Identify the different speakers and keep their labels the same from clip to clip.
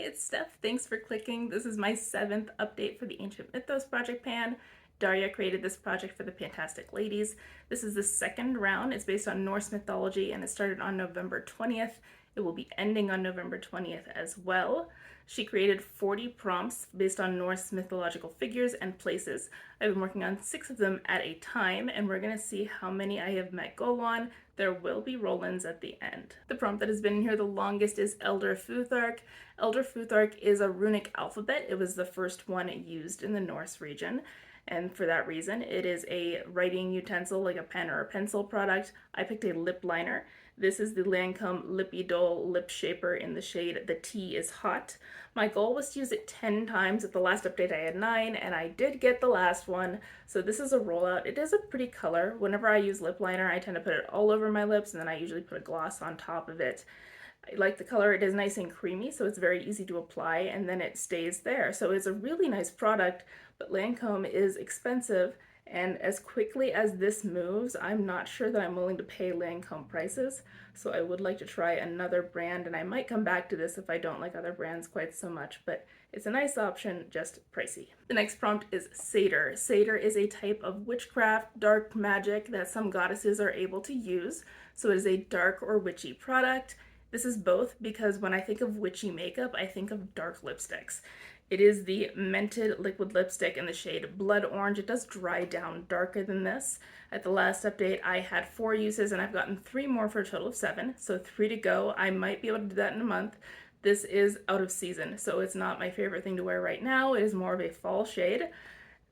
Speaker 1: it's Steph. Thanks for clicking. This is my 7th update for the Ancient Mythos project pan. Darya created this project for the Pantastic Ladies. This is the second round. It's based on Norse mythology and it started on November 20th. It will be ending on November 20th as well. She created 40 prompts based on Norse mythological figures and places. I've been working on 6 of them at a time, and we're going to see how many I have met goal on. There will be roll-ins at the end. The prompt that has been in here the longest is Elder Futhark. Elder Futhark is a runic alphabet. It was the first one used in the Norse region, and for that reason, it is a writing utensil, like a pen or a pencil product. I picked a lip liner. This is the Lancome Lippy Doll Lip Shaper in the shade The Tea is Hot. My goal was to use it 10 times. At the last update I had 9, and I did get the last one. So this is a rollout. It is a pretty color. Whenever I use lip liner, I tend to put it all over my lips, and then I usually put a gloss on top of it. I like the color. It is nice and creamy, so it's very easy to apply, and then it stays there. So it's a really nice product, but Lancome is expensive, and as quickly as this moves, I'm not sure that I'm willing to pay Lancome prices, so I would like to try another brand, and I might come back to this if I don't like other brands quite so much, but it's a nice option, just pricey. The next prompt is Satyr. Satyr is a type of witchcraft, dark magic that some goddesses are able to use, so it is a dark or witchy product. This is both because when I think of witchy makeup, I think of dark lipsticks. It is the Mented liquid lipstick in the shade Blood Orange. It does dry down darker than this. At the last update, I had 4 uses and I've gotten 3 more for a total of 7, so 3 to go. I might be able to do that in a month. This is out of season, so it's not my favorite thing to wear right now. It is more of a fall shade,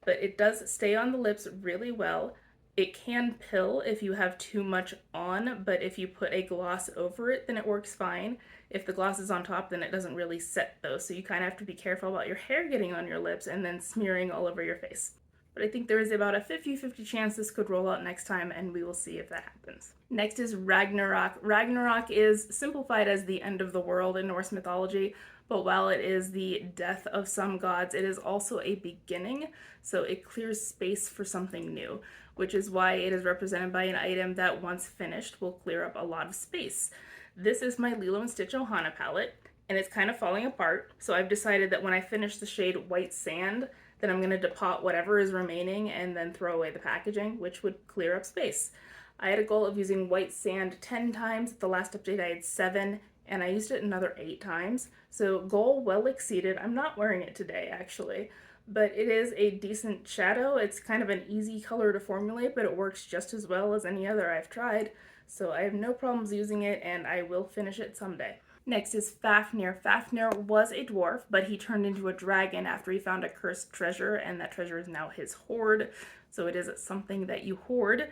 Speaker 1: but it does stay on the lips really well. It can pill if you have too much on, but if you put a gloss over it, then it works fine. If the gloss is on top, then it doesn't really set those, so you kind of have to be careful about your hair getting on your lips and then smearing all over your face. But I think there is about a 50-50 chance this could roll out next time, and we will see if that happens. Next is Ragnarok. Ragnarok is simplified as the end of the world in Norse mythology, but while it is the death of some gods, it is also a beginning, so it clears space for something new, which is why it is represented by an item that once finished will clear up a lot of space. This is my Lilo & Stitch Ohana palette, and it's kind of falling apart, so I've decided that when I finish the shade White Sand, then I'm going to depot whatever is remaining and then throw away the packaging, which would clear up space. I had a goal of using White Sand 10 times. At the last update I had 7, and I used it another 8 times, so goal well exceeded. I'm not wearing it today, actually, but it is a decent shadow. It's kind of an easy color to formulate, but it works just as well as any other I've tried, so I have no problems using it, and I will finish it someday. Next is Fafnir. Fafnir was a dwarf, but he turned into a dragon after he found a cursed treasure, and that treasure is now his hoard, so it is something that you hoard.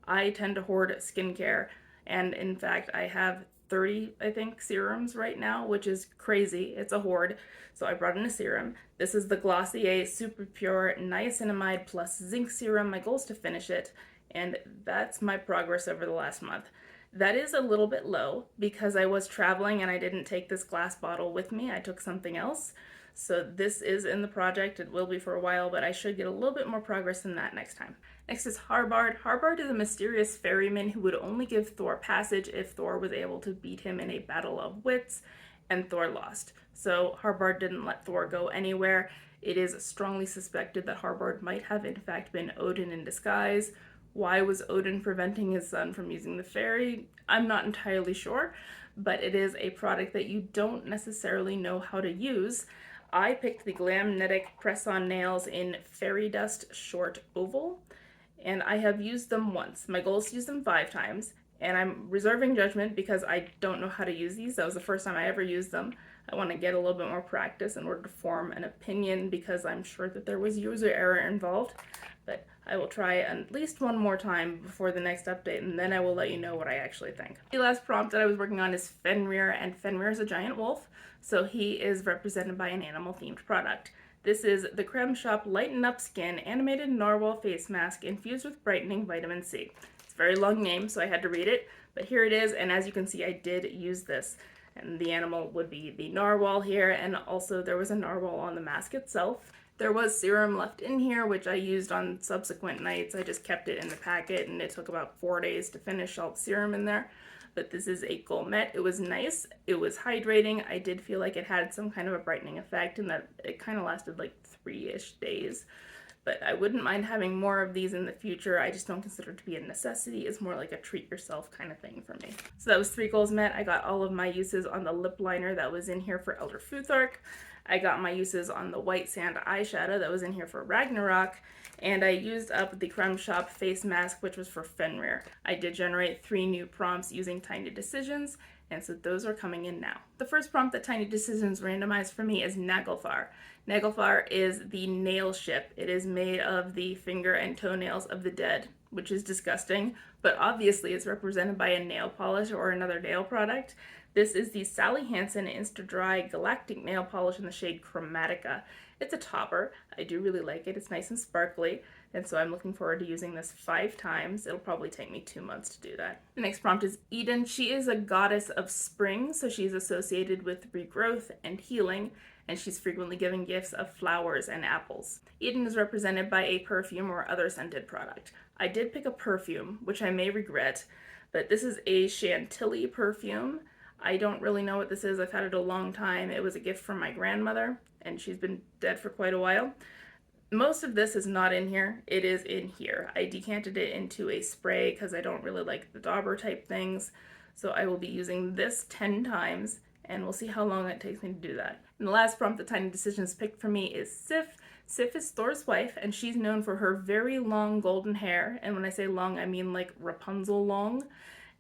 Speaker 1: I tend to hoard skincare, and in fact I have 30, I think, serums right now, which is crazy. It's a hoard, so I brought in a serum. This is the Glossier Super Pure Niacinamide plus Zinc Serum. My goal is to finish it, and that's my progress over the last month. That is a little bit low because I was traveling and I didn't take this glass bottle with me. I took something else. So this is in the project. It will be for a while, but I should get a little bit more progress than that next time. Next is Harbard. Harbard is a mysterious ferryman who would only give Thor passage if Thor was able to beat him in a battle of wits, and Thor lost. So Harbard didn't let Thor go anywhere. It is strongly suspected that Harbard might have in fact been Odin in disguise. Why was Odin preventing his son from using the ferry? I'm not entirely sure, but it is a product that you don't necessarily know how to use. I picked the Glamnetic press-on nails in Fairy Dust Short Oval, and I have used them once. My goal is to use them 5 times, and I'm reserving judgment because I don't know how to use these. That was the first time I ever used them. I want to get a little bit more practice in order to form an opinion because I'm sure that there was user error involved, but I will try at least one more time before the next update, and then I will let you know what I actually think. The last prompt that I was working on is Fenrir, and Fenrir is a giant wolf, so he is represented by an animal-themed product. This is the Creme Shop Lighten Up Skin Animated Narwhal Face Mask infused with brightening vitamin C. It's a very long name, so I had to read it, but here it is, and as you can see, I did use this. And the animal would be the narwhal here, and also there was a narwhal on the mask itself. There was serum left in here, which I used on subsequent nights. I just kept it in the packet, and it took about 4 days to finish all the serum in there. but this is a Gold Matte. It was nice. It was hydrating. I did feel like it had some kind of a brightening effect and that it kind of lasted like 3-ish days. But I wouldn't mind having more of these in the future. I just don't consider it to be a necessity. It's more like a treat yourself kind of thing for me. So that was 3 goals met. I got all of my uses on the lip liner that was in here for Elder Futhark. I got my uses on the White Sand eyeshadow that was in here for Ragnarok. And I used up the Crumb Shop face mask, which was for Fenrir. I did generate 3 new prompts using Tiny Decisions, and so those are coming in now. The first prompt that Tiny Decisions randomized for me is Naglfar. Naglfar is the nail ship. It is made of the finger and toenails of the dead, which is disgusting, but obviously it's represented by a nail polish or another nail product. This is the Sally Hansen Insta-Dry Galactic Nail Polish in the shade Chromatica. It's a topper. I do really like it. It's nice and sparkly, and so I'm looking forward to using this 5 times. It'll probably take me 2 months to do that. The next prompt is Eden. She is a goddess of spring, so she's associated with regrowth and healing, and she's frequently given gifts of flowers and apples. Eden is represented by a perfume or other scented product. I did pick a perfume, which I may regret, but this is a Chantilly perfume. I don't really know what this is. I've had it a long time. It was a gift from my grandmother, and she's been dead for quite a while. Most of this is not in here. It is in here. I decanted it into a spray because I don't really like the dauber type things. So I will be using this 10 times, and we'll see how long it takes me to do that. And the last prompt that Tiny Decisions picked for me is Sif. Sif is Thor's wife, and she's known for her very long golden hair. And when I say long, I mean like Rapunzel long.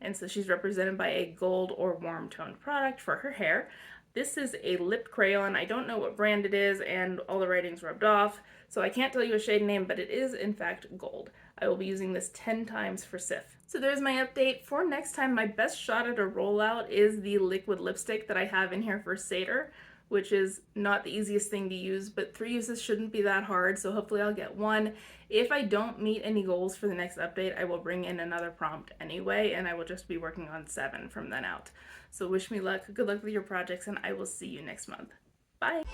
Speaker 1: And so she's represented by a gold or warm toned product for her hair. This is a lip crayon. I don't know what brand it is, and all the writing's rubbed off, so I can't tell you a shade name, but it is in fact gold. I will be using this 10 times for Sif. So there's my update. For next time, my best shot at a rollout is the liquid lipstick that I have in here for Seder, which is not the easiest thing to use, but 3 uses shouldn't be that hard, so hopefully I'll get 1. If I don't meet any goals for the next update, I will bring in another prompt anyway, and I will just be working on 7 from then out. So wish me luck, good luck with your projects, and I will see you next month. Bye!